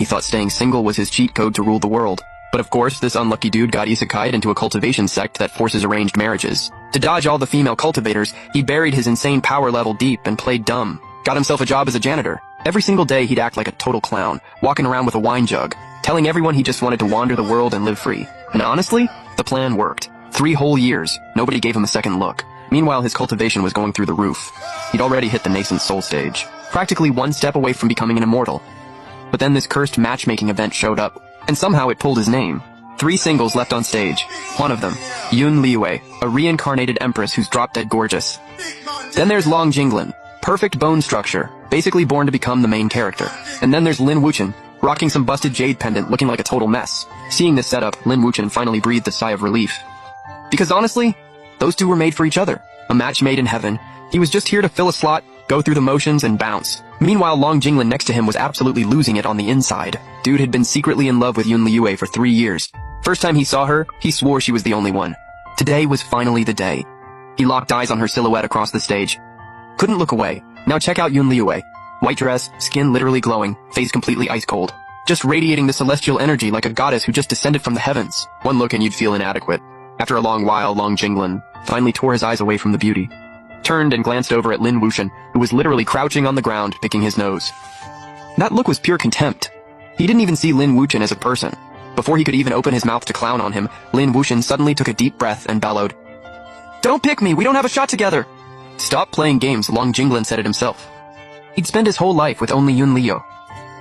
He thought staying single was his cheat code to rule the world. But of course, this unlucky dude got isekai'd into a cultivation sect that forces arranged marriages. To dodge all the female cultivators, he buried his insane power level deep and played dumb. Got himself a job as a janitor. Every single day he'd act like a total clown, walking around with a wine jug, telling everyone he just wanted to wander the world and live free. And honestly, the plan worked. 3 whole years, nobody gave him a second look. Meanwhile, his cultivation was going through the roof. He'd already hit the nascent soul stage, practically one step away from becoming an immortal. But then this cursed matchmaking event showed up, and somehow it pulled his name. 3 singles left on stage. One of them, Yun Liyue, a reincarnated empress who's drop-dead gorgeous. Then there's Long Jinglin, perfect bone structure, basically born to become the main character. And then there's Lin Wuchen, rocking some busted jade pendant looking like a total mess. Seeing this setup, Lin Wuchen finally breathed a sigh of relief. Because honestly, those two were made for each other. A match made in heaven. He was just here to fill a slot, go through the motions, and bounce. Meanwhile, Long Jinglin next to him was absolutely losing it on the inside. Dude had been secretly in love with Yun Liyue for 3 years. First time he saw her, he swore she was the only one. Today was finally the day. He locked eyes on her silhouette across the stage. Couldn't look away. Now check out Yun Liyue. White dress, skin literally glowing, face completely ice cold. Just radiating the celestial energy like a goddess who just descended from the heavens. One look and you'd feel inadequate. After a long while, Long Jinglin finally tore his eyes away from the beauty. Turned and glanced over at Lin Wuchen, who was literally crouching on the ground, picking his nose. That look was pure contempt. He didn't even see Lin Wuchen as a person. Before he could even open his mouth to clown on him, Lin Wuchen suddenly took a deep breath and bellowed, "Don't pick me, we don't have a shot together!" Stop playing games, Long Jinglin said it himself. He'd spent his whole life with only Yun Liyue.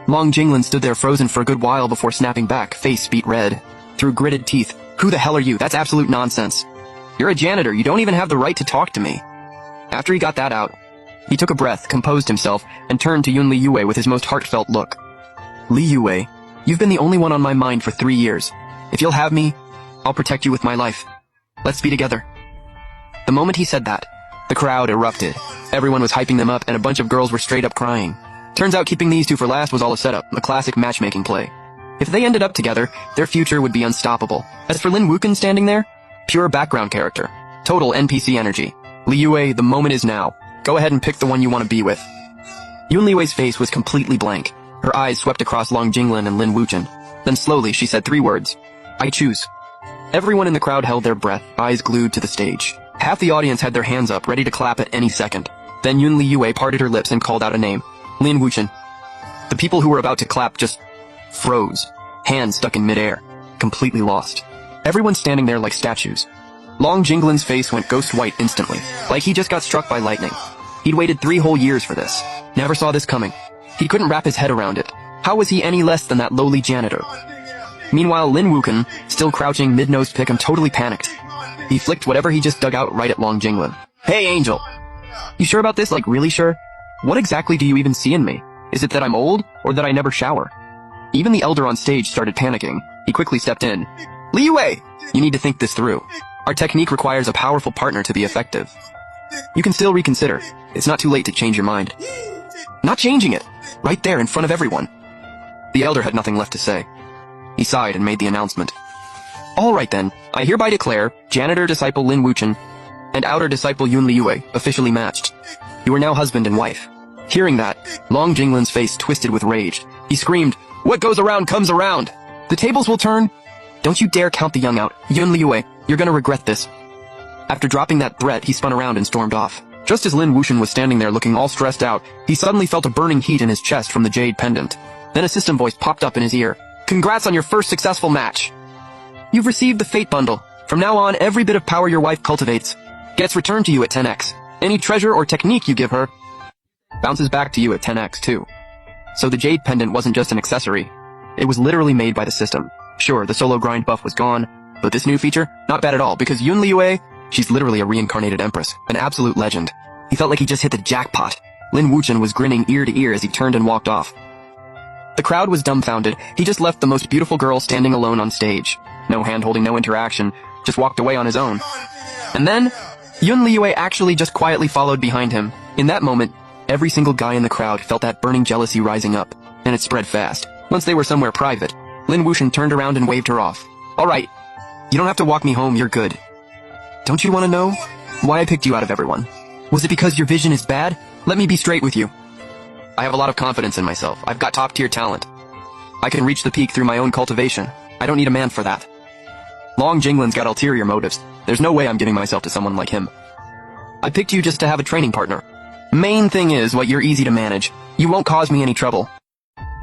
Long Jinglin stood there frozen for a good while before snapping back, face beat red. Through gritted teeth, "Who the hell are you? That's absolute nonsense. You're a janitor, you don't even have the right to talk to me." After he got that out, he took a breath, composed himself, and turned to Yun Liyue with his most heartfelt look. "Liyue, you've been the only one on my mind for 3 years. If you'll have me, I'll protect you with my life. Let's be together." The moment he said that, the crowd erupted. Everyone was hyping them up, and a bunch of girls were straight up crying. Turns out keeping these two for last was all a setup, a classic matchmaking play. If they ended up together, their future would be unstoppable. As for Lin Wuchen standing there, pure background character. Total NPC energy. "Liyue, the moment is now. Go ahead and pick the one you want to be with." Yun Liyue's face was completely blank. Her eyes swept across Long Jinglin and Lin Wuchen. Then slowly she said 3 words. "I choose." Everyone in the crowd held their breath, eyes glued to the stage. Half the audience had their hands up, ready to clap at any second. Then Yun Liyue parted her lips and called out a name. Lin Wuchen. The people who were about to clap just froze, hands stuck in midair, completely lost. Everyone standing there like statues. Long Jinglin's face went ghost white instantly, like he just got struck by lightning. He'd waited 3 whole years for this. Never saw this coming. He couldn't wrap his head around it. How was he any less than that lowly janitor? Meanwhile, Lin Wuchen, still crouching mid-nosed pick, totally panicked. He flicked whatever he just dug out right at Long Jinglin. "Hey, Angel! You sure about this? Like, really sure? What exactly do you even see in me? Is it that I'm old, or that I never shower?" Even the elder on stage started panicking. He quickly stepped in. "Liyue! You need to think this through. Our technique requires a powerful partner to be effective. You can still reconsider. It's not too late to change your mind." Not changing it! Right there in front of everyone. The elder had nothing left to say. He sighed and made the announcement. "All right then, I hereby declare janitor disciple Lin Wuchen and outer disciple Yun Liyue officially matched. You are now husband and wife." Hearing that, Long Jinglin's face twisted with rage. He screamed, "What goes around comes around! The tables will turn! Don't you dare count the young out. Yun Liyue, you're gonna regret this." After dropping that threat, he spun around and stormed off. Just as Lin Wuchen was standing there looking all stressed out, he suddenly felt a burning heat in his chest from the jade pendant. Then a system voice popped up in his ear. "Congrats on your first successful match. You've received the Fate Bundle. From now on, every bit of power your wife cultivates gets returned to you at 10x. Any treasure or technique you give her bounces back to you at 10x too." So the jade pendant wasn't just an accessory. It was literally made by the system. Sure, the solo grind buff was gone, but this new feature, not bad at all, because Yun Liyue, she's literally a reincarnated empress, an absolute legend. He felt like he just hit the jackpot. Lin Wuchen was grinning ear to ear as he turned and walked off. The crowd was dumbfounded. He just left the most beautiful girl standing alone on stage. No hand-holding, no interaction, just walked away on his own. And then, Yun Liyue actually just quietly followed behind him. In that moment, every single guy in the crowd felt that burning jealousy rising up, and it spread fast. Once they were somewhere private, Lin Wuchen turned around and waved her off. "All right, you don't have to walk me home, you're good. Don't you want to know why I picked you out of everyone? Was it because your vision is bad? Let me be straight with you. I have a lot of confidence in myself. I've got top-tier talent. I can reach the peak through my own cultivation. I don't need a man for that. Long Jinglin's got ulterior motives. There's no way I'm giving myself to someone like him. I picked you just to have a training partner. Main thing is, what you're easy to manage. You won't cause me any trouble.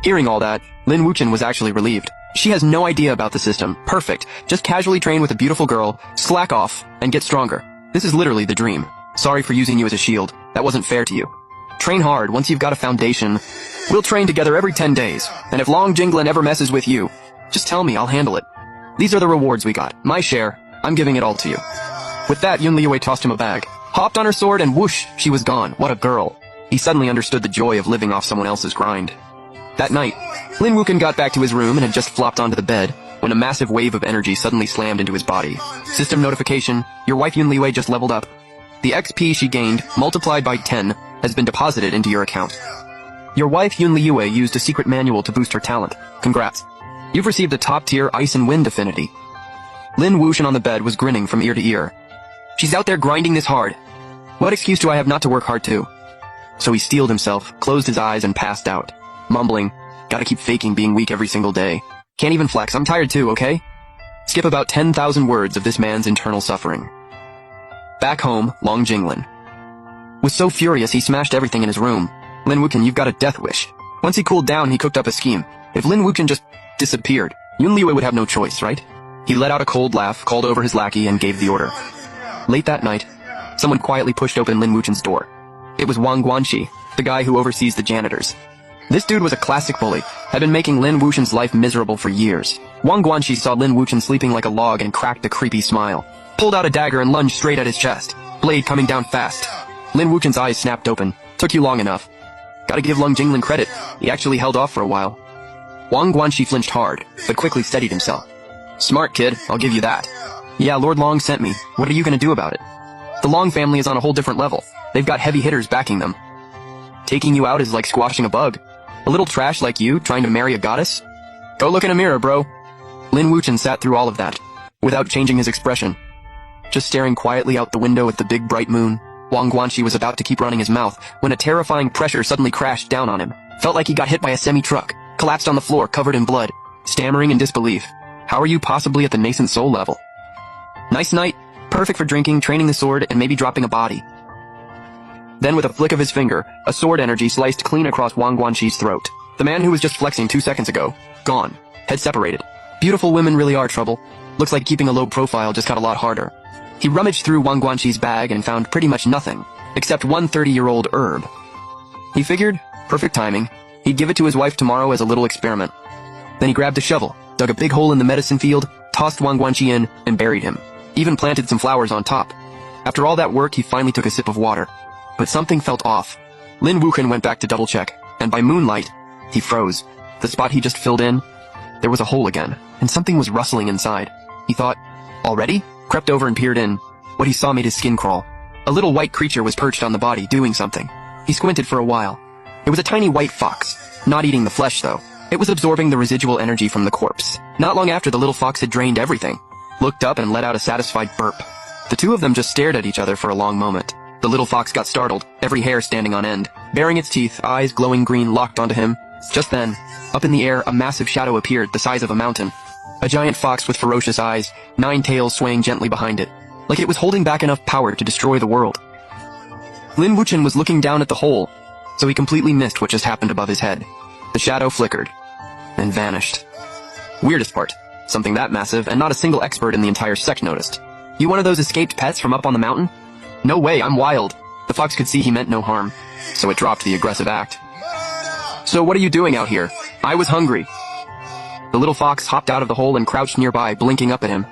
Hearing all that, Lin Wuchen was actually relieved. She has no idea about the system. Perfect. Just casually train with a beautiful girl, slack off, and get stronger. This is literally the dream. Sorry for using you as a shield. That wasn't fair to you. Train hard. Once you've got a foundation, we'll train together every 10 days. And if Long Jinglin ever messes with you, just tell me, I'll handle it. These are the rewards we got. My share. I'm giving it all to you. With that, Yun Liyue tossed him a bag, hopped on her sword, and whoosh, she was gone. What a girl. He suddenly understood the joy of living off someone else's grind. That night, Lin Wuchen got back to his room and had just flopped onto the bed when a massive wave of energy suddenly slammed into his body. System notification, your wife Yun Liyue just leveled up. The XP she gained, multiplied by 10, has been deposited into your account. Your wife Yun Liyue used a secret manual to boost her talent. Congrats. You've received a top-tier Ice and Wind affinity. Lin Wuchen on the bed was grinning from ear to ear. She's out there grinding this hard. What excuse do I have not to work hard too? So he steeled himself, closed his eyes, and passed out, mumbling, gotta keep faking being weak every single day. Can't even flex, I'm tired too, okay? Skip about 10,000 words of this man's internal suffering. Back home, Long Jinglin was so furious he smashed everything in his room. Lin Wuchen, you've got a death wish. Once he cooled down, he cooked up a scheme. If Lin Wuchen just disappeared, Yun Liyue would have no choice, right? He let out a cold laugh, called over his lackey, and gave the order. Late that night, someone quietly pushed open Lin Wuchen's door. It was Wang Guanxi, the guy who oversees the janitors. This dude was a classic bully, had been making Lin Wuchen's life miserable for years. Wang Guanxi saw Lin Wuchen sleeping like a log and cracked a creepy smile, pulled out a dagger and lunged straight at his chest, blade coming down fast. Lin Wuchen's eyes snapped open. Took you long enough. Gotta give Long Jinglin credit, he actually held off for a while. Wang Guanxi flinched hard, but quickly steadied himself. Smart kid, I'll give you that. Yeah, Lord Long sent me. What are you gonna do about it? The Long family is on a whole different level. They've got heavy hitters backing them. Taking you out is like squashing a bug. A little trash like you trying to marry a goddess? Go look in a mirror, bro. Lin Wuchen sat through all of that, without changing his expression. Just staring quietly out the window at the big bright moon, Wang Guanxi was about to keep running his mouth when a terrifying pressure suddenly crashed down on him. Felt like he got hit by a semi-truck, collapsed on the floor covered in blood, stammering in disbelief. How are you possibly at the nascent soul level? Nice night, perfect for drinking, training the sword, and maybe dropping a body. Then with a flick of his finger, a sword energy sliced clean across Wang Guanxi's throat. The man who was just flexing 2 seconds ago, gone, head separated. Beautiful women really are trouble. Looks like keeping a low profile just got a lot harder. He rummaged through Wang Guanxi's bag and found pretty much nothing, except one 30-year-old herb. He figured, perfect timing, he'd give it to his wife tomorrow as a little experiment. Then he grabbed a shovel, dug a big hole in the medicine field, tossed Wang Guanxi in, and buried him. Even planted some flowers on top. After all that work, he finally took a sip of water. But something felt off. Lin Wuchen went back to double-check, and by moonlight, he froze. The spot he just filled in, there was a hole again, and something was rustling inside. He thought, already? Crept over and peered in. What he saw made his skin crawl. A little white creature was perched on the body, doing something. He squinted for a while. It was a tiny white fox, not eating the flesh though. It was absorbing the residual energy from the corpse. Not long after the little fox had drained everything, looked up and let out a satisfied burp. The two of them just stared at each other for a long moment. The little fox got startled, every hair standing on end, baring its teeth, eyes glowing green locked onto him. Just then, up in the air, a massive shadow appeared the size of a mountain. A giant fox with ferocious eyes, 9 tails swaying gently behind it, like it was holding back enough power to destroy the world. Lin Wuchen was looking down at the hole, so he completely missed what just happened above his head. The shadow flickered, and vanished. Weirdest part, something that massive and not a single expert in the entire sect noticed. You one of those escaped pets from up on the mountain? No way, I'm wild. The fox could see he meant no harm, so it dropped the aggressive act. So what are you doing out here? I was hungry. The little fox hopped out of the hole and crouched nearby, blinking up at him.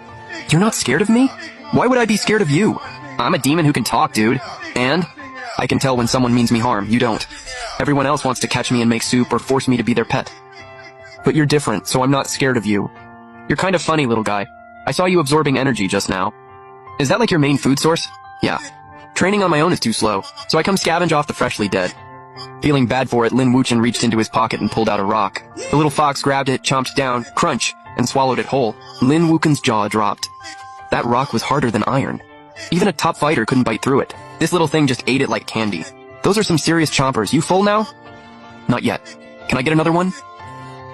You're not scared of me? Why would I be scared of you? I'm a demon who can talk, dude. And I can tell when someone means me harm, you don't. Everyone else wants to catch me and make soup or force me to be their pet. But you're different, so I'm not scared of you. You're kind of funny, little guy. I saw you absorbing energy just now. Is that like your main food source? Yeah. Training on my own is too slow, so I come scavenge off the freshly dead. Feeling bad for it, Lin Wuchen reached into his pocket and pulled out a rock. The little fox grabbed it, chomped down, crunch, and swallowed it whole. Lin Wuchen's jaw dropped. That rock was harder than iron. Even a top fighter couldn't bite through it. This little thing just ate it like candy. Those are some serious chompers. You full now? Not yet. Can I get another one?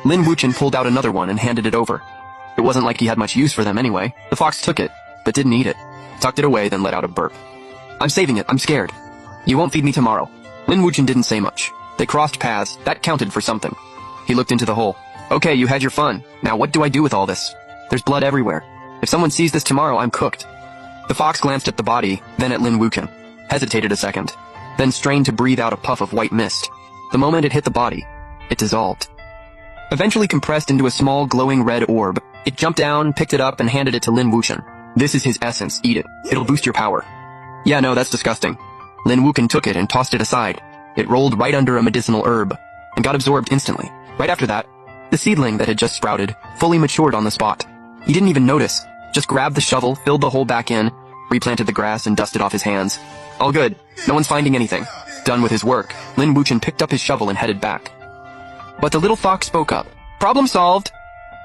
Lin Wuchen pulled out another one and handed it over. It wasn't like he had much use for them anyway. The fox took it, but didn't eat it. Tucked it away, then let out a burp. I'm saving it, I'm scared. You won't feed me tomorrow. Lin Wuchen didn't say much. They crossed paths, that counted for something. He looked into the hole. Okay, you had your fun. Now what do I do with all this? There's blood everywhere. If someone sees this tomorrow, I'm cooked. The fox glanced at the body, then at Lin Wuchen. Hesitated a second. Then strained to breathe out a puff of white mist. The moment it hit the body, it dissolved. Eventually compressed into a small glowing red orb, it jumped down, picked it up, and handed it to Lin Wuchen. This is his essence, eat it. It'll boost your power. Yeah, no, that's disgusting. Lin Wuchen took it and tossed it aside. It rolled right under a medicinal herb, and got absorbed instantly. Right after that, the seedling that had just sprouted fully matured on the spot. He didn't even notice, just grabbed the shovel, filled the hole back in, replanted the grass, and dusted off his hands. All good, no one's finding anything. Done with his work, Lin Wuchen picked up his shovel and headed back. But the little fox spoke up. Problem solved.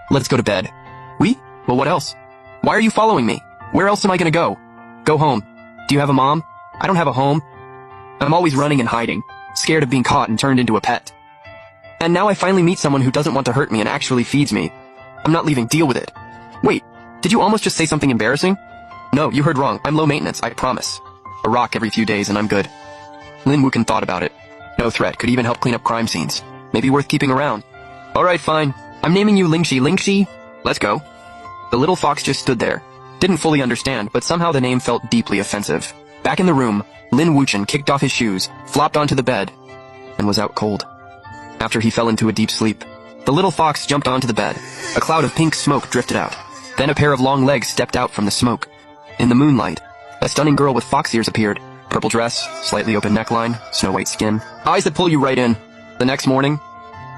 Let's go to bed. We? Well, what else? Why are you following me? Where else am I gonna go? Go home. Do you have a mom? I don't have a home. I'm always running and hiding, scared of being caught and turned into a pet. And now I finally meet someone who doesn't want to hurt me and actually feeds me. I'm not leaving, deal with it. Wait, did you almost just say something embarrassing? No, you heard wrong. I'm low maintenance, I promise. A rock every few days and I'm good. Lin Wuchen thought about it. No threat, could even help clean up crime scenes. Maybe worth keeping around. Alright, fine. I'm naming you Lingxi. Lingxi? Let's go. The little fox just stood there. Didn't fully understand, but somehow the name felt deeply offensive. Back in the room, Lin Wuchen kicked off his shoes, flopped onto the bed, and was out cold. After he fell into a deep sleep, the little fox jumped onto the bed. A cloud of pink smoke drifted out. Then a pair of long legs stepped out from the smoke. In the moonlight, a stunning girl with fox ears appeared. Purple dress, slightly open neckline, snow-white skin. Eyes that pull you right in. The next morning,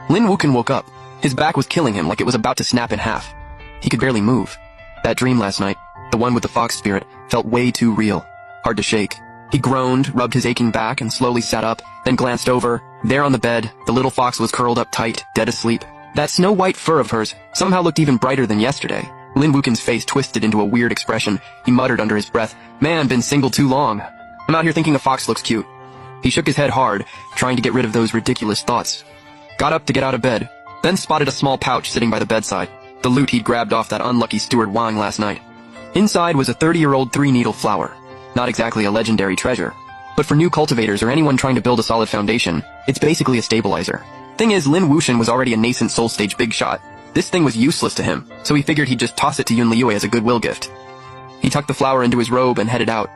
Lin Wuchen woke up. His back was killing him like it was about to snap in half. He could barely move. That dream last night, the one with the fox spirit, felt way too real. Hard to shake. He groaned, rubbed his aching back, and slowly sat up, then glanced over. There on the bed, the little fox was curled up tight, dead asleep. That snow-white fur of hers somehow looked even brighter than yesterday. Lin Wuchen's face twisted into a weird expression. He muttered under his breath, "Man, been single too long. I'm out here thinking a fox looks cute." He shook his head hard, trying to get rid of those ridiculous thoughts. Got up to get out of bed, then spotted a small pouch sitting by the bedside. The loot he'd grabbed off that unlucky steward Wang last night. Inside was a 30-year-old 3-needle flower. Not exactly a legendary treasure, but for new cultivators or anyone trying to build a solid foundation, it's basically a stabilizer. Thing is, Lin Wuchen was already a nascent soul stage big shot. This thing was useless to him, so he figured he'd just toss it to Yun Liyue as a goodwill gift. He tucked the flower into his robe and headed out.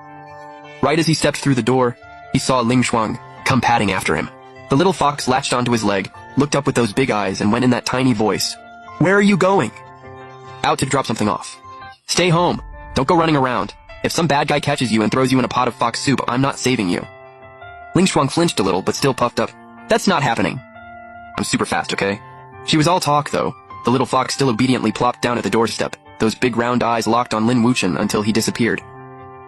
Right as he stepped through the door, he saw Ling Shuang come padding after him. The little fox latched onto his leg, looked up with those big eyes, and went in that tiny voice. "Where are you going?" "Out to drop something off." "Stay home. Don't go running around. If some bad guy catches you and throws you in a pot of fox soup, I'm not saving you." Ling Shuang flinched a little, but still puffed up. "That's not happening." "I'm super fast, okay?" She was all talk, though. The little fox still obediently plopped down at the doorstep, those big round eyes locked on Lin Wuchen until he disappeared.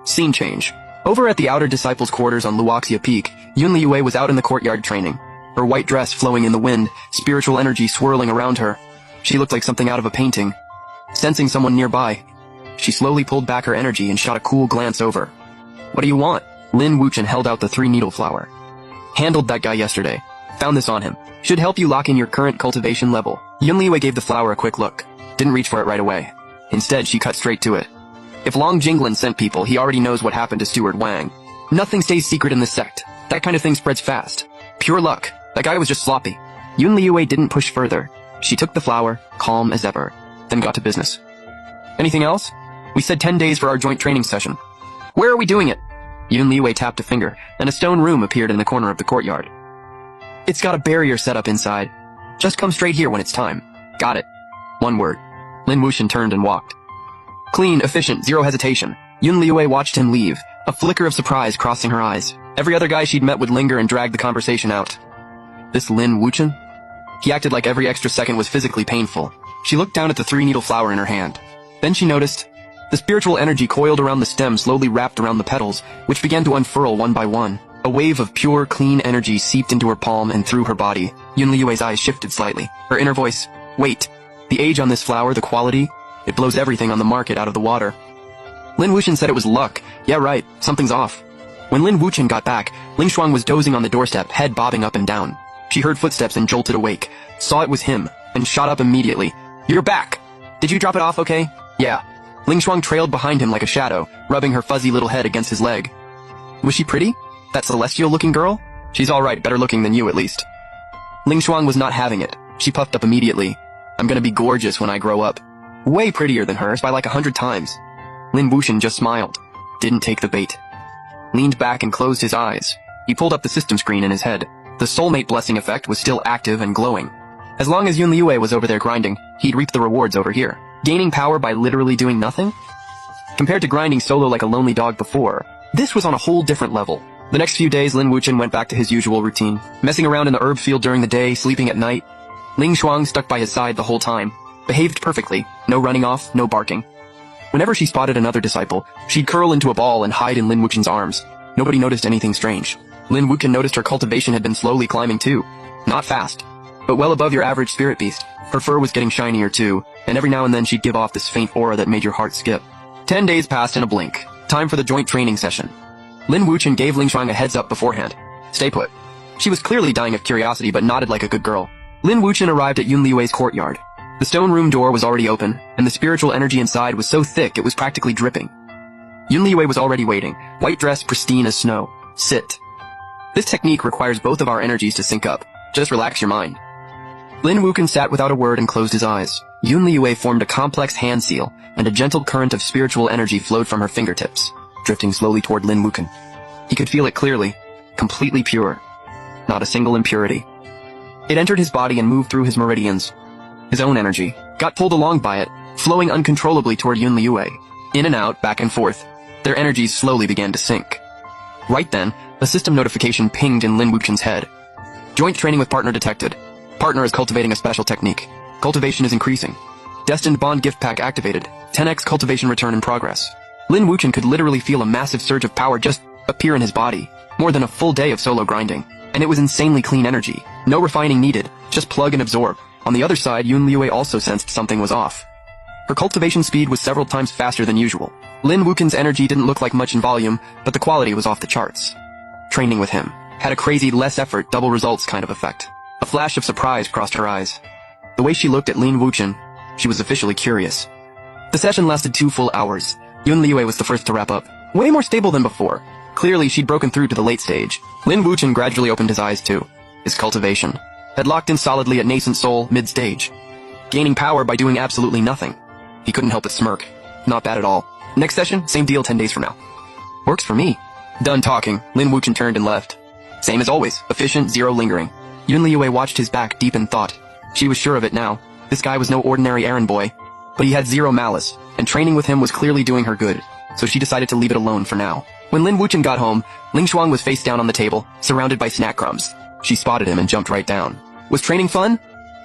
Scene change. Over at the outer disciples' quarters on Luoxia Peak, Yun Liyue was out in the courtyard training. Her white dress flowing in the wind, spiritual energy swirling around her. She looked like something out of a painting. Sensing someone nearby, she slowly pulled back her energy and shot a cool glance over. "What do you want?" Lin Wuchen held out the 3-needle flower. "Handled that guy yesterday. Found this on him. Should help you lock in your current cultivation level." Yun Liyue gave the flower a quick look. Didn't reach for it right away. Instead, she cut straight to it. If Long Jinglin sent people, he already knows what happened to Steward Wang. Nothing stays secret in this sect. That kind of thing spreads fast. Pure luck. That guy was just sloppy. Yun Liyue didn't push further. She took the flower, calm as ever, then got to business. "Anything else? We said 10 days for our joint training session. Where are we doing it?" Yun Liyue tapped a finger, and a stone room appeared in the corner of the courtyard. "It's got a barrier set up inside. Just come straight here when it's time." "Got it." One word. Lin Wuchen turned and walked. Clean, efficient, zero hesitation. Yun Liyue watched him leave, a flicker of surprise crossing her eyes. Every other guy she'd met would linger and drag the conversation out. This Lin Wuchen? He acted like every extra second was physically painful. She looked down at the 3-needle flower in her hand. Then she noticed the spiritual energy coiled around the stem slowly wrapped around the petals, which began to unfurl one by one. A wave of pure, clean energy seeped into her palm and through her body. Yun Liyue's eyes shifted slightly. Her inner voice, "Wait. The age on this flower, the quality, it blows everything on the market out of the water." Lin Wuchen said it was luck. Yeah, right. Something's off. When Lin Wuchen got back, Ling Shuang was dozing on the doorstep, head bobbing up and down. She heard footsteps and jolted awake. Saw it was him, and shot up immediately. "You're back! Did you drop it off okay?" "Yeah." Ling Shuang trailed behind him like a shadow, rubbing her fuzzy little head against his leg. "Was she pretty? That celestial-looking girl?" "She's alright, better looking than you at least." Ling Shuang was not having it. She puffed up immediately. "I'm gonna be gorgeous when I grow up. Way prettier than hers by like 100 times. Lin Wuxian just smiled. Didn't take the bait. Leaned back and closed his eyes. He pulled up the system screen in his head. The soulmate blessing effect was still active and glowing. As long as Yun Liue was over there grinding, he'd reap the rewards over here. Gaining power by literally doing nothing? Compared to grinding solo like a lonely dog before, this was on a whole different level. The next few days, Lin Wuxian went back to his usual routine, messing around in the herb field during the day, sleeping at night. Ling Shuang stuck by his side the whole time, behaved perfectly, no running off, no barking. Whenever she spotted another disciple, she'd curl into a ball and hide in Lin Wuxian's arms. Nobody noticed anything strange. Lin Wuxian noticed her cultivation had been slowly climbing too. Not fast, but well above your average spirit beast. Her fur was getting shinier too, and every now and then she'd give off this faint aura that made your heart skip. 10 days passed in a blink. Time for the joint training session. Lin Wuxian gave Ling Shuang a heads up beforehand. "Stay put." She was clearly dying of curiosity but nodded like a good girl. Lin Wuxian arrived at Yun Liue's courtyard. The stone room door was already open, and the spiritual energy inside was so thick it was practically dripping. Yun Liue was already waiting, white dress pristine as snow. "Sit." This technique requires both of our energies to sync up. Just relax your mind. Lin Wuxian sat without a word and closed his eyes. Yun Liue formed a complex hand seal, and a gentle current of spiritual energy flowed from her fingertips, drifting slowly toward Lin Wuxian. He could feel it clearly, completely pure. Not a single impurity. It entered his body and moved through his meridians. His own energy got pulled along by it, flowing uncontrollably toward Yun Liue. In and out, back and forth. Their energies slowly began to sync. Right then, a system notification pinged in Lin Wuxian's head. Joint training with partner detected. Partner is cultivating a special technique. Cultivation is increasing. Destined bond gift pack activated. 10x cultivation return in progress. Lin Wuxian could literally feel a massive surge of power just appear in his body. More than a full day of solo grinding. And it was insanely clean energy. No refining needed, just plug and absorb. On the other side, Yun Liue also sensed something was off. Her cultivation speed was several times faster than usual. Lin Wuxian's energy didn't look like much in volume, but the quality was off the charts. Training with him had a crazy less effort, double results kind of effect. A flash of surprise crossed her eyes. The way she looked at Lin Wuxian, she was officially curious. The session lasted 2 full hours. Yun Liue was the first to wrap up. Way more stable than before. Clearly, she'd broken through to the late stage. Lin Wuxian gradually opened his eyes too. His cultivation had locked in solidly at nascent soul, mid-stage. Gaining power by doing absolutely nothing. He couldn't help but smirk. Not bad at all. Next session, same deal 10 days from now. Works for me. Done talking, Lin Wuxian turned and left. Same as always, efficient, zero lingering. Yun Liue watched his back deep in thought. She was sure of it now. This guy was no ordinary errand boy. But he had zero malice, and training with him was clearly doing her good, so she decided to leave it alone for now. When Lin Wuxian got home, Ling Shuang was face down on the table, surrounded by snack crumbs. She spotted him and jumped right down. Was training fun?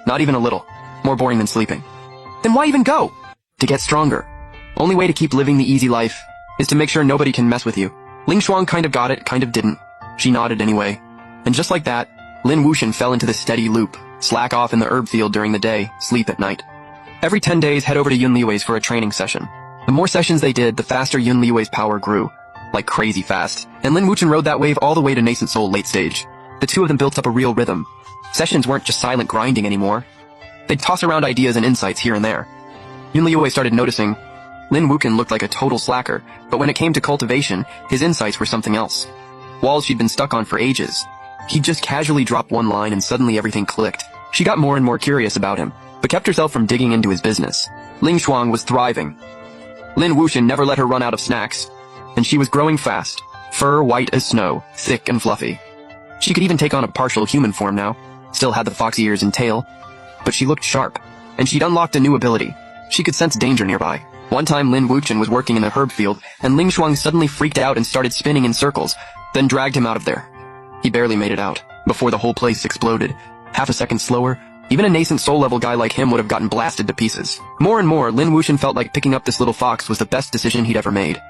Not even a little. More boring than sleeping. Then why even go? To get stronger. Only way to keep living the easy life is to make sure nobody can mess with you. Ling Shuang kind of got it, kind of didn't. She nodded anyway. And just like that, Lin Wuxian fell into the steady loop. Slack off in the herb field during the day, sleep at night. Every 10 days, head over to Yun Liue's for a training session. The more sessions they did, the faster Yun Liue's power grew. Like crazy fast. And Lin Wuxian rode that wave all the way to nascent soul late stage. The two of them built up a real rhythm. Sessions weren't just silent grinding anymore. They'd toss around ideas and insights here and there. Yun Liue started noticing Lin Wuxian looked like a total slacker, but when it came to cultivation, his insights were something else. Walls she'd been stuck on for ages. He'd just casually drop one line and suddenly everything clicked. She got more and more curious about him, but kept herself from digging into his business. Ling Shuang was thriving. Lin Wuxian never let her run out of snacks, and she was growing fast. Fur white as snow, thick and fluffy. She could even take on a partial human form now. Still had the fox ears and tail, but she looked sharp, and she'd unlocked a new ability. She could sense danger nearby. One time Lin Wuxian was working in the herb field, and Ling Shuang suddenly freaked out and started spinning in circles, then dragged him out of there. He barely made it out, before the whole place exploded. Half a second slower, even a nascent soul-level guy like him would have gotten blasted to pieces. More and more, Lin Wuxian felt like picking up this little fox was the best decision he'd ever made.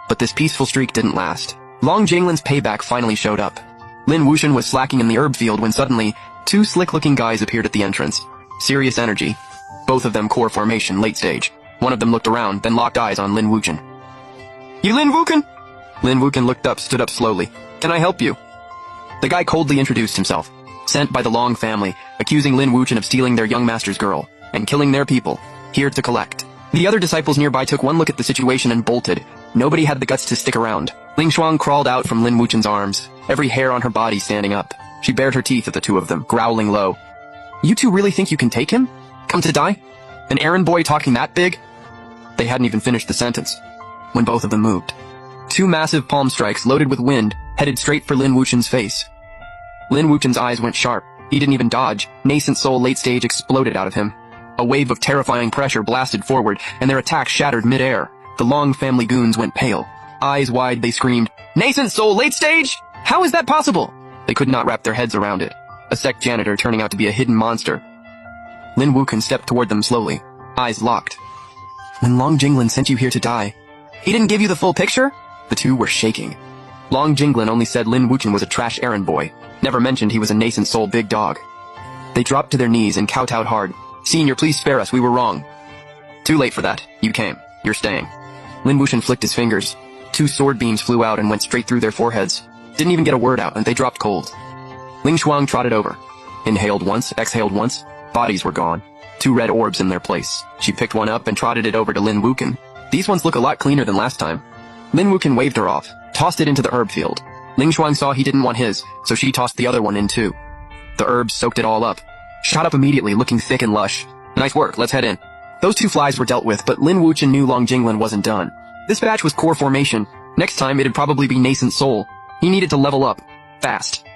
But this peaceful streak didn't last. Long Jinglin's payback finally showed up. Lin Wuxian was slacking in the herb field when suddenly, 2 slick-looking guys appeared at the entrance. Serious energy. Both of them core formation, late stage. One of them looked around, then locked eyes on Lin Wuxian. "You Lin Wuxian?" Lin Wuxian looked up, stood up slowly. "Can I help you?" The guy coldly introduced himself. sent by the Long family, accusing Lin Wuchen of stealing their young master's girl, and killing their people, here to collect. The other disciples nearby took one look at the situation and bolted. Nobody had the guts to stick around. Ling Shuang crawled out from Lin Wuchen's arms, every hair on her body standing up. She bared her teeth at the two of them, growling low. You two really think you can take him? Come to die? An errand boy talking that big? They hadn't even finished the sentence when both of them moved. Two massive palm strikes loaded with wind headed straight for Lin Wuchen's face. Lin Wuchen's eyes went sharp. He didn't even dodge. Nascent soul late stage exploded out of him. A wave of terrifying pressure blasted forward, and their attack shattered mid-air. The Long family goons went pale. Eyes wide, they screamed, Nascent soul late stage? How is that possible? They could not wrap their heads around it. A sect janitor turning out to be a hidden monster. Lin Wuchen stepped toward them slowly, eyes locked. When Long Jinglin sent you here to die, he didn't give you the full picture? The two were shaking. Long Jinglin only said Lin Wuchen was a trash errand boy, never mentioned he was a nascent soul big dog. They dropped to their knees and kowtowed hard. Senior, please spare us, we were wrong. Too late for that. You came. You're staying. Lin Wuchen flicked his fingers. Two sword beams flew out and went straight through their foreheads. Didn't even get a word out, and they dropped cold. Ling Shuang trotted over. Inhaled once, exhaled once. Bodies were gone. Two red orbs in their place. She picked one up and trotted it over to Lin Wuchen. These ones look a lot cleaner than last time. Lin Wuchen waved her off, tossed it into the herb field. Ling Shuang saw he didn't want his, so she tossed the other one in too. The herbs soaked it all up. Shot up immediately, looking thick and lush. Nice work, let's head in. Those two flies were dealt with, but Lin Wuchen knew Long Jinglin wasn't done. This batch was core formation. Next time, it'd probably be nascent soul. He needed to level up. Fast.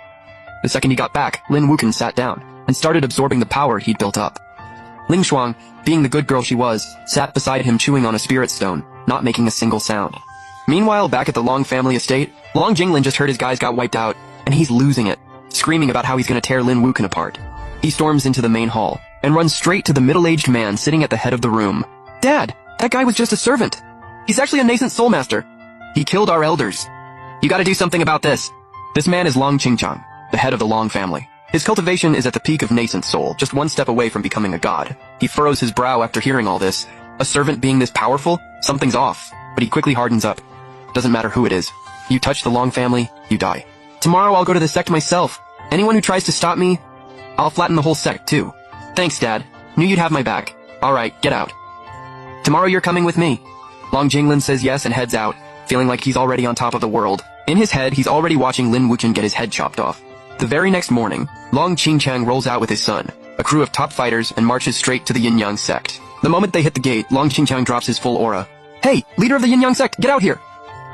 The second he got back, Lin Wuchen sat down, and started absorbing the power he'd built up. Ling Shuang, being the good girl she was, sat beside him chewing on a spirit stone, not making a single sound. Meanwhile, back at the Long family estate, Long Jinglin just heard his guys got wiped out, and he's losing it, screaming about how he's gonna tear Lin Wuchen apart. He storms into the main hall, and runs straight to the middle-aged man sitting at the head of the room. Dad, that guy was just a servant. He's actually a nascent soul master. He killed our elders. You gotta do something about this. This man is Long Qingchang, the head of the Long family. His cultivation is at the peak of nascent soul, just one step away from becoming a god. He furrows his brow after hearing all this. A servant being this powerful? Something's off. But he quickly hardens up. Doesn't matter who it is. You touch the Long family, you die. Tomorrow I'll go to the sect myself. Anyone who tries to stop me, I'll flatten the whole sect too. Thanks, Dad. Knew you'd have my back. Alright, get out. Tomorrow you're coming with me. Long Jinglin says yes and heads out, feeling like he's already on top of the world. In his head, he's already watching Lin Wuchen get his head chopped off. The very next morning, Long Qingchang rolls out with his son, a crew of top fighters, and marches straight to the Yin-Yang sect. The moment they hit the gate, Long Qingchang drops his full aura. Hey, leader of the Yin-Yang sect, get out here!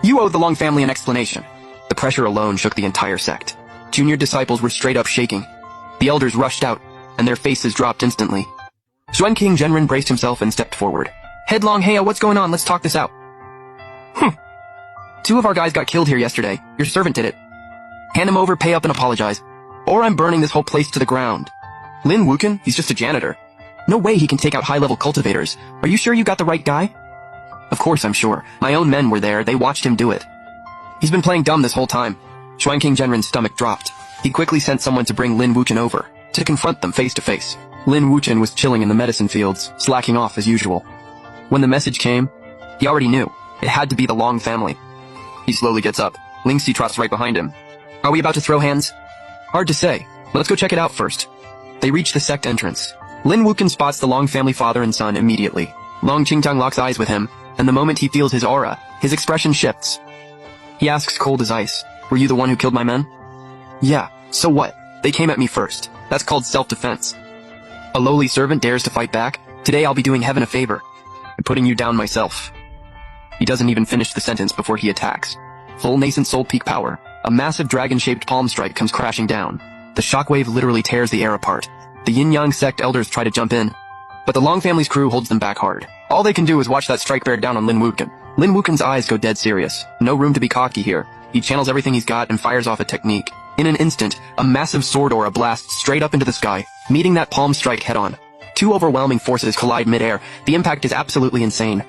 You owe the Long family an explanation. The pressure alone shook the entire sect. Junior disciples were straight up shaking. The elders rushed out, and their faces dropped instantly. Xuan King Zhenren braced himself and stepped forward. Headlong Heya, what's going on? Let's talk this out. Two of our guys got killed here yesterday. Your servant did it. Hand him over, pay up, and apologize. Or I'm burning this whole place to the ground. Lin Wuchen? He's just a janitor. No way he can take out high-level cultivators. Are you sure you got the right guy? Of course I'm sure. My own men were there. They watched him do it. He's been playing dumb this whole time. Xuan King Zhenren's stomach dropped. He quickly sent someone to bring Lin Wuchen over, to confront them face to face. Lin Wuchen was chilling in the medicine fields, slacking off as usual. When the message came, he already knew. It had to be the Long family. He slowly gets up. Ling Si trots right behind him. Are we about to throw hands? Hard to say. Let's go check it out first. They reach the sect entrance. Lin Wuchen spots the Long family father and son immediately. Long Qingtang locks eyes with him, and the moment he feels his aura, his expression shifts. He asks cold as ice, were you the one who killed my men? Yeah, so what? They came at me first. That's called self-defense. A lowly servant dares to fight back? Today I'll be doing heaven a favor. I'm putting you down myself. He doesn't even finish the sentence before he attacks. Full nascent soul peak power. A massive dragon-shaped palm strike comes crashing down. The shockwave literally tears the air apart. The Yin-Yang sect elders try to jump in, but the Long family's crew holds them back hard. All they can do is watch that strike bear down on Lin Wuchen. Lin Wuchen's eyes go dead serious. No room to be cocky here. He channels everything he's got and fires off a technique. In an instant, a massive sword aura blasts straight up into the sky, meeting that palm strike head-on. Two overwhelming forces collide mid-air. The impact is absolutely insane.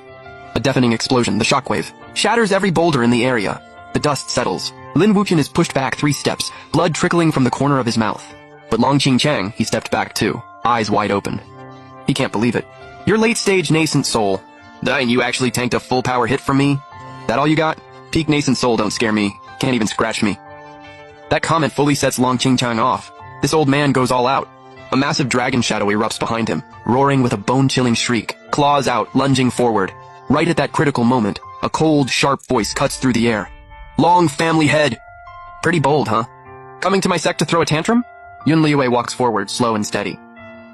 A deafening explosion, the shockwave, shatters every boulder in the area. The dust settles. Lin Wuchen is pushed back 3 steps, blood trickling from the corner of his mouth. But Long Qingchang, he stepped back too, eyes wide open. He can't believe it. Your late-stage nascent soul. And you actually tanked a full power hit from me? That all you got? Peak nascent soul don't scare me. Can't even scratch me. That comment fully sets Long Qingchang off. This old man goes all out. A massive dragon shadow erupts behind him, roaring with a bone-chilling shriek, claws out, lunging forward. Right at that critical moment, a cold, sharp voice cuts through the air. Long family head! Pretty bold, huh? Coming to my sect to throw a tantrum? Yun Liyue walks forward, slow and steady.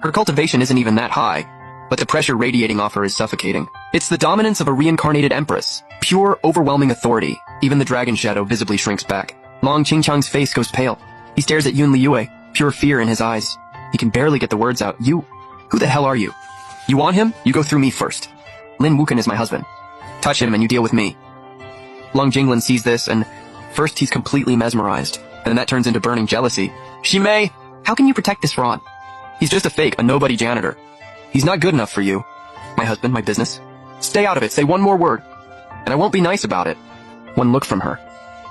Her cultivation isn't even that high, but the pressure radiating off her is suffocating. It's the dominance of a reincarnated empress. Pure, overwhelming authority. Even the dragon shadow visibly shrinks back. Long Qingchang's face goes pale. He stares at Yun Liyue, pure fear in his eyes. He can barely get the words out. You? Who the hell are you? You want him? You go through me first. Lin Wuchen is my husband. Touch him and you deal with me. Long Jinglin sees this and first he's completely mesmerized. And then that turns into burning jealousy. Shimei, how can you protect this fraud? He's just a fake, a nobody janitor. He's not good enough for you. My husband, my business. Stay out of it, say one more word. And I won't be nice about it. One look from her.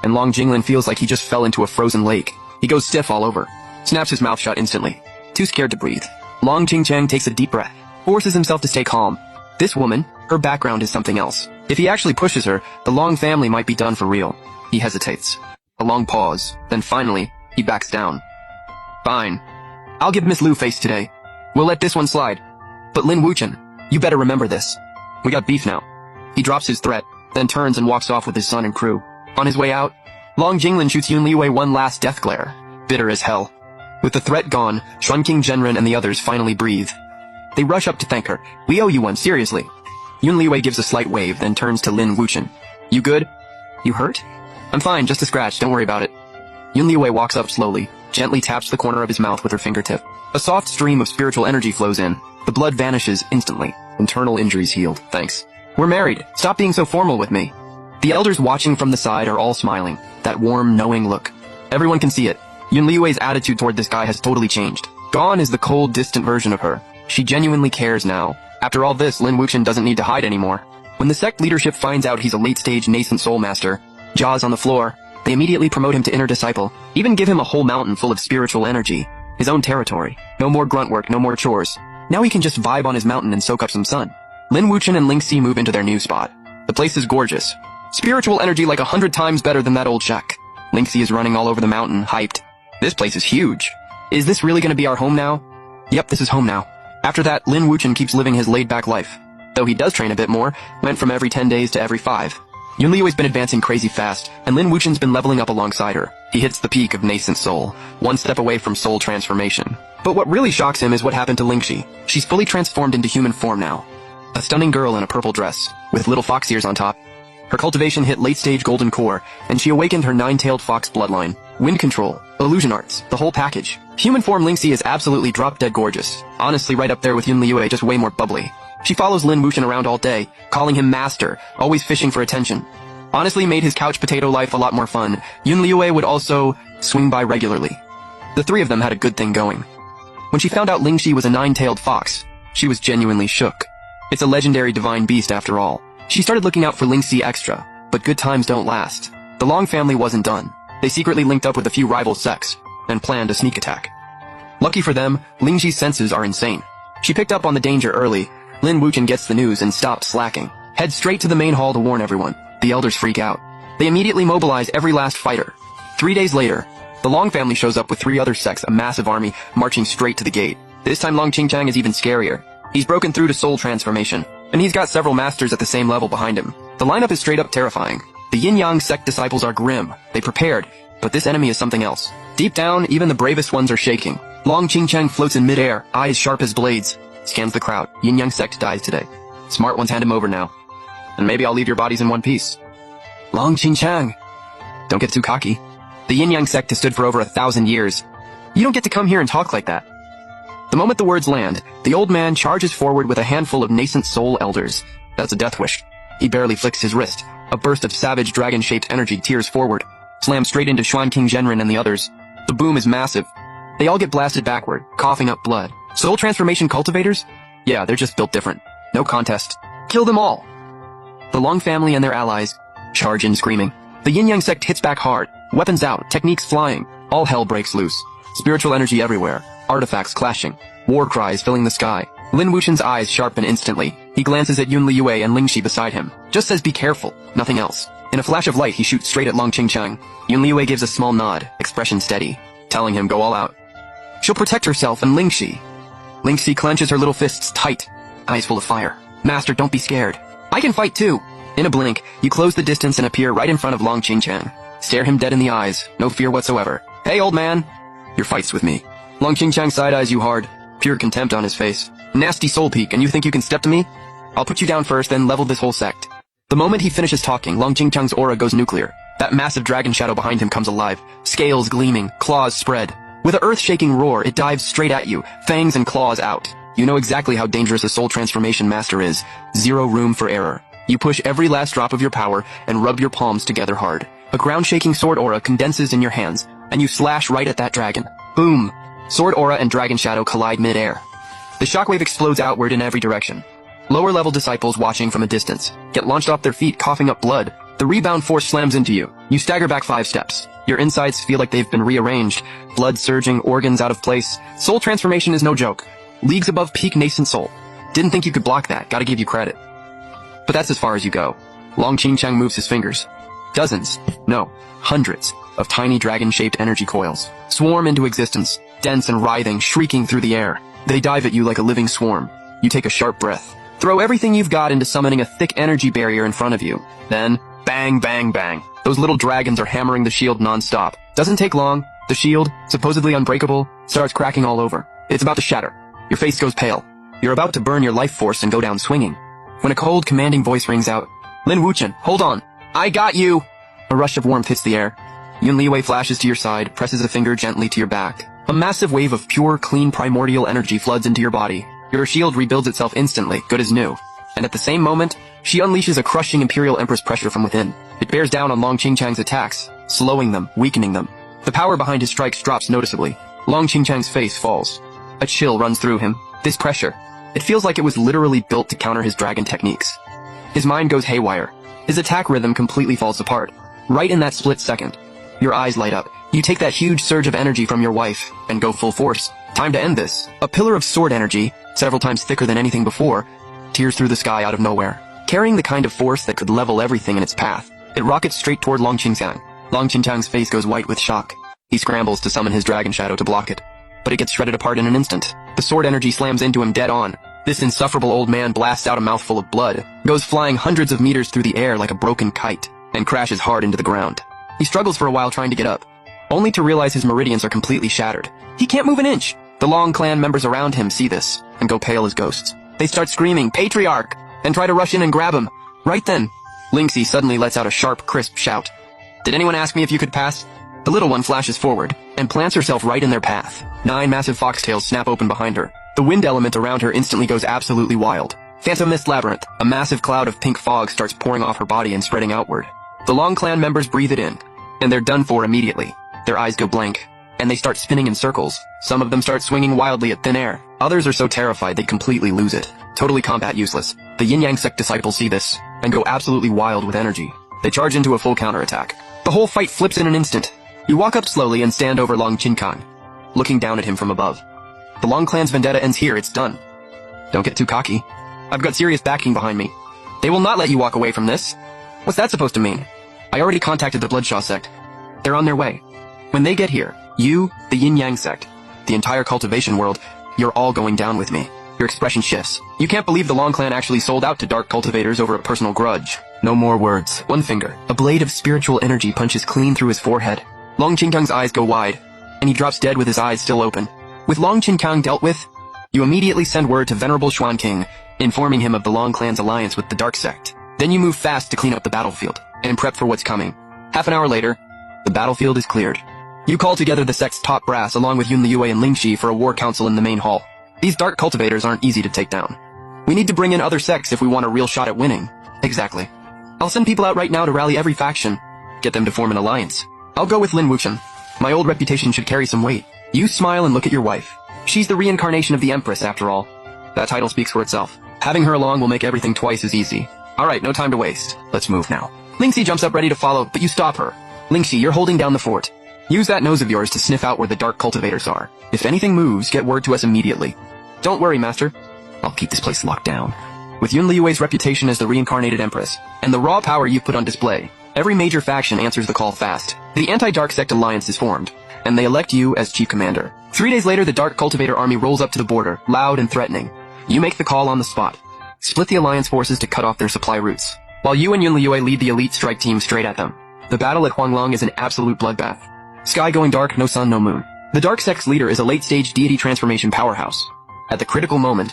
And Long Jinglin feels like he just fell into a frozen lake. He goes stiff all over. Snaps his mouth shut instantly. Too scared to breathe. Long Qingchang takes a deep breath. Forces himself to stay calm. This woman, her background is something else. If he actually pushes her, the Long family might be done for real. He hesitates. A long pause. Then finally, he backs down. Fine. I'll give Miss Lu face today. We'll let this one slide. But Lin Wuchen, you better remember this. We got beef now. He drops his threat, then turns and walks off with his son and crew. On his way out, Long Jinglin shoots Yun Liyue one last death glare. Bitter as hell. With the threat gone, Xuanqing Zhenren and the others finally breathe. They rush up to thank her. We owe you one, seriously. Yun Liyue gives a slight wave, then turns to Lin Wuchen. You good? You hurt? I'm fine, just a scratch, don't worry about it. Yun Liyue walks up slowly, gently taps the corner of his mouth with her fingertip. A soft stream of spiritual energy flows in. The blood vanishes instantly. Internal injuries healed, thanks. We're married, stop being so formal with me. The elders watching from the side are all smiling, that warm, knowing look. Everyone can see it. Yun Liyue's attitude toward this guy has totally changed. Gone is the cold, distant version of her. She genuinely cares now. After all this, Lin Wuchen doesn't need to hide anymore. When the sect leadership finds out he's a late-stage nascent soul master, jaws on the floor, they immediately promote him to inner disciple, even give him a whole mountain full of spiritual energy. His own territory. No more grunt work, no more chores. Now he can just vibe on his mountain and soak up some sun. Lin Wuchen and Lingxi move into their new spot. The place is gorgeous. Spiritual energy like 100 times better than that old shack. Lingxi is running all over the mountain, hyped. This place is huge. Is this really gonna be our home now? Yep, this is home now. After that, Lin Wuchen keeps living his laid-back life. Though he does train a bit more, went from every 10 days to every 5. Yun Liyue's been advancing crazy fast, and Lin Wuchen's been leveling up alongside her. He hits the peak of nascent soul, one step away from soul transformation. But what really shocks him is what happened to Lingxi. She's fully transformed into human form now. A stunning girl in a purple dress, with little fox ears on top. Her cultivation hit late-stage golden core, and she awakened her 9-tailed fox bloodline. Wind control, illusion arts, the whole package. Human form Lingxi is absolutely drop-dead gorgeous. Honestly right up there with Yun Liyue, just way more bubbly. She follows Lin Wuchen around all day, calling him master, always fishing for attention. Honestly made his couch potato life a lot more fun. Yun Liyue would also swing by regularly. The three of them had a good thing going. When she found out Lingxi was a 9-tailed fox, she was genuinely shook. It's a legendary divine beast after all. She started looking out for Lingxi extra, but good times don't last. The Long family wasn't done. They secretly linked up with a few rival sects, and planned a sneak attack. Lucky for them, Lingxi's senses are insane. She picked up on the danger early. Lin Wuchen gets the news and stops slacking. Heads straight to the main hall to warn everyone. The elders freak out. They immediately mobilize every last fighter. 3 days later, the Long family shows up with 3 other sects, a massive army, marching straight to the gate. This time Long Qingchang is even scarier. He's broken through to soul transformation, and he's got several masters at the same level behind him. The lineup is straight up terrifying. The Yin-Yang sect disciples are grim. They prepared, but this enemy is something else. Deep down, even the bravest ones are shaking. Long Qingchang floats in midair, eyes sharp as blades. Scans the crowd. Yin-Yang sect dies today. Smart ones hand him over now. And maybe I'll leave your bodies in one piece. Long Qingchang. Don't get too cocky. The Yin-Yang sect has stood for over 1,000 years. You don't get to come here and talk like that. The moment the words land, the old man charges forward with a handful of nascent soul elders. That's a death wish. He barely flicks his wrist. A burst of savage dragon-shaped energy tears forward, slams straight into Xuanqing Zhenren and the others. The boom is massive. They all get blasted backward, coughing up blood. Soul transformation cultivators? Yeah, they're just built different. No contest. Kill them all! The Long family and their allies charge in screaming. The Yin-Yang sect hits back hard. Weapons out, techniques flying. All hell breaks loose. Spiritual energy everywhere. Artifacts clashing. War cries filling the sky. Lin Wuchen's eyes sharpen instantly. He glances at Yun Liyue and Lingxi beside him. Just says be careful, nothing else. In a flash of light, he shoots straight at Long Qingchang. Yun Liyue gives a small nod, expression steady, telling him go all out. She'll protect herself and Lingxi. Lingxi clenches her little fists tight, eyes full of fire. Master, don't be scared. I can fight too. In a blink, you close the distance and appear right in front of Long Qingchang. Stare him dead in the eyes, no fear whatsoever. Hey, old man. Your fight's with me. Long Qingchang side-eyes you hard, pure contempt on his face. Nasty soul peak, and you think you can step to me? I'll put you down first, then level this whole sect. The moment he finishes talking, Long Qingchang's aura goes nuclear. That massive dragon shadow behind him comes alive, scales gleaming, claws spread. With an earth-shaking roar, it dives straight at you, fangs and claws out. You know exactly how dangerous a soul transformation master is. Zero room for error. You push every last drop of your power and rub your palms together hard. A ground-shaking sword aura condenses in your hands, and you slash right at that dragon. Boom! Sword aura and dragon shadow collide mid-air. The shockwave explodes outward in every direction. Lower-level disciples watching from a distance get launched off their feet, coughing up blood. The rebound force slams into you. You stagger back 5 steps. Your insides feel like they've been rearranged. Blood surging, organs out of place. Soul transformation is no joke. Leagues above peak nascent soul. Didn't think you could block that, gotta give you credit. But that's as far as you go. Long Qingchang moves his fingers. Dozens, no, hundreds, of tiny dragon-shaped energy coils swarm into existence, dense and writhing, shrieking through the air. They dive at you like a living swarm. You take a sharp breath. Throw everything you've got into summoning a thick energy barrier in front of you. Then, bang, bang, bang. Those little dragons are hammering the shield non-stop. Doesn't take long. The shield, supposedly unbreakable, starts cracking all over. It's about to shatter. Your face goes pale. You're about to burn your life force and go down swinging. When a cold, commanding voice rings out. Lin Wuchen, hold on. I got you! A rush of warmth hits the air. Yun Liwei flashes to your side, presses a finger gently to your back. A massive wave of pure, clean, primordial energy floods into your body. Your shield rebuilds itself instantly, good as new. And at the same moment, she unleashes a crushing Imperial Empress pressure from within. It bears down on Long Qingchang's attacks, slowing them, weakening them. The power behind his strikes drops noticeably. Long Qingchang's face falls. A chill runs through him. This pressure. It feels like it was literally built to counter his dragon techniques. His mind goes haywire. His attack rhythm completely falls apart. Right in that split second. Your eyes light up. You take that huge surge of energy from your wife, and go full force. Time to end this. A pillar of sword energy, several times thicker than anything before, tears through the sky out of nowhere. Carrying the kind of force that could level everything in its path, it rockets straight toward Long Qingchang. Long Qingchang's face goes white with shock. He scrambles to summon his dragon shadow to block it. But it gets shredded apart in an instant. The sword energy slams into him dead on. This insufferable old man blasts out a mouthful of blood, goes flying hundreds of meters through the air like a broken kite, and crashes hard into the ground. He struggles for a while trying to get up, only to realize his meridians are completely shattered. He can't move an inch. The Long clan members around him see this, and go pale as ghosts. They start screaming, "Patriarch!" and try to rush in and grab him. Right then, Lingxi suddenly lets out a sharp, crisp shout. "Did anyone ask me if you could pass?" The little one flashes forward, and plants herself right in their path. 9 massive foxtails snap open behind her. The wind element around her instantly goes absolutely wild. Phantom Mist Labyrinth, a massive cloud of pink fog starts pouring off her body and spreading outward. The Long clan members breathe it in, and they're done for immediately. Their eyes go blank, and they start spinning in circles. Some of them start swinging wildly at thin air. Others are so terrified they completely lose it. Totally combat useless. The Yin-Yang sect disciples see this, and go absolutely wild with energy. They charge into a full counterattack. The whole fight flips in an instant. You walk up slowly and stand over Long Qingchang, looking down at him from above. The Long clan's vendetta ends here, it's done. Don't get too cocky. I've got serious backing behind me. They will not let you walk away from this. What's that supposed to mean? I already contacted the Bloodshaw sect. They're on their way. When they get here, you, the Yin-Yang sect, the entire cultivation world, you're all going down with me. Your expression shifts. You can't believe the Long clan actually sold out to dark cultivators over a personal grudge. No more words. One finger. A blade of spiritual energy punches clean through his forehead. Long Qingchang's eyes go wide, and he drops dead with his eyes still open. With Long Qingchang dealt with, you immediately send word to Venerable Xuan King, informing him of the Long clan's alliance with the Dark sect. Then you move fast to clean up the battlefield, and prep for what's coming. Half an hour later, the battlefield is cleared. You call together the sect's top brass along with Yun Liwei and Lingxi for a war council in the main hall. These dark cultivators aren't easy to take down. We need to bring in other sects if we want a real shot at winning. Exactly. I'll send people out right now to rally every faction, get them to form an alliance. I'll go with Lin Wuchen. My old reputation should carry some weight. You smile and look at your wife. She's the reincarnation of the Empress, after all. That title speaks for itself. Having her along will make everything twice as easy. Alright, no time to waste. Let's move now. Lingxi jumps up ready to follow, but you stop her. Lingxi, you're holding down the fort. Use that nose of yours to sniff out where the dark cultivators are. If anything moves, get word to us immediately. Don't worry, Master. I'll keep this place locked down. With Yun Liwei's reputation as the reincarnated Empress, and the raw power you've put on display, every major faction answers the call fast. The anti-Dark Sect Alliance is formed, and they elect you as Chief Commander. 3 days later, the Dark Cultivator army rolls up to the border, loud and threatening. You make the call on the spot. Split the Alliance forces to cut off their supply routes, while you and Yunliue lead the elite strike team straight at them. The battle at Huanglong is an absolute bloodbath. Sky going dark, no sun, no moon. The Dark Sect's leader is a late-stage deity transformation powerhouse. At the critical moment,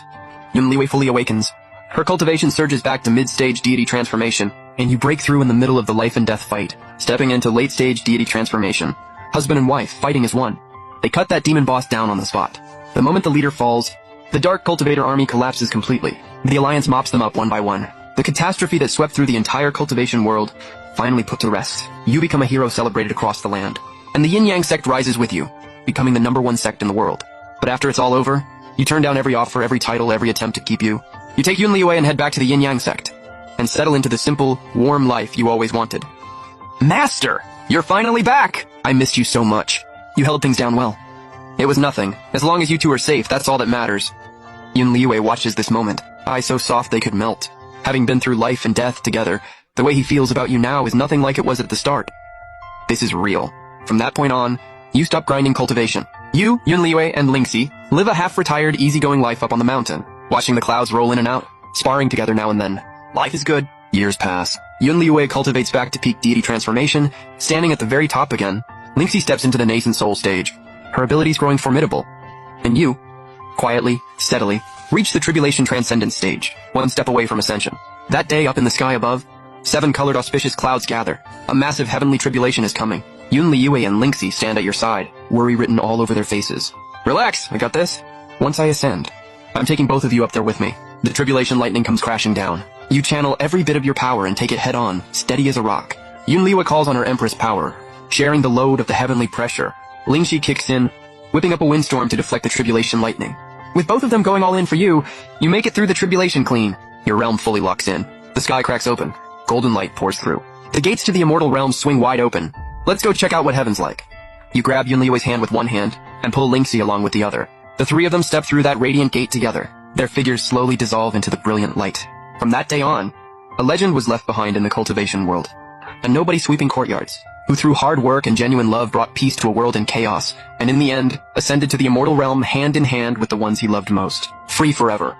Yunliue fully awakens. Her cultivation surges back to mid-stage deity transformation, and you break through in the middle of the life and death fight, stepping into late-stage deity transformation. Husband and wife, fighting as one. They cut that demon boss down on the spot. The moment the leader falls, the Dark Cultivator army collapses completely. The Alliance mops them up one by one. The catastrophe that swept through the entire cultivation world finally put to rest. You become a hero celebrated across the land. And the Yin-Yang sect rises with you, becoming the #1 sect in the world. But after it's all over, you turn down every offer, every title, every attempt to keep you. You take Yunliue and head back to the Yin-Yang sect, and settle into the simple, warm life you always wanted. Master! You're finally back! I missed you so much. You held things down well. It was nothing. As long as you two are safe, that's all that matters. Yunliue watches this moment, eyes so soft they could melt. Having been through life and death together, the way he feels about you now is nothing like it was at the start. This is real. From that point on, you stop grinding cultivation. You, Yunliue, and Lingxi live a half-retired, easygoing life up on the mountain, watching the clouds roll in and out, sparring together now and then. Life is good. Years pass. Yunliue cultivates back to peak deity transformation, standing at the very top again. Lingxi steps into the nascent soul stage, her abilities growing formidable. And you, quietly, steadily, reach the tribulation transcendent stage, one step away from ascension. That day up in the sky above, 7 colored auspicious clouds gather. A massive heavenly tribulation is coming. Yunliue and Lingxi stand at your side, worry written all over their faces. Relax, I got this. Once I ascend, I'm taking both of you up there with me. The tribulation lightning comes crashing down. You channel every bit of your power and take it head on, steady as a rock. Yunliue calls on her Empress power, sharing the load of the heavenly pressure. Lingxi kicks in, whipping up a windstorm to deflect the tribulation lightning. With both of them going all in for you, you make it through the tribulation clean. Your realm fully locks in. The sky cracks open. Golden light pours through. The gates to the immortal realm swing wide open. Let's go check out what heaven's like. You grab Yunliue's hand with one hand, and pull Lingxi along with the other. The three of them step through that radiant gate together. Their figures slowly dissolve into the brilliant light. From that day on, a legend was left behind in the cultivation world. A nobody sweeping courtyards, who through hard work and genuine love brought peace to a world in chaos, and in the end, ascended to the immortal realm hand in hand with the ones he loved most. Free forever.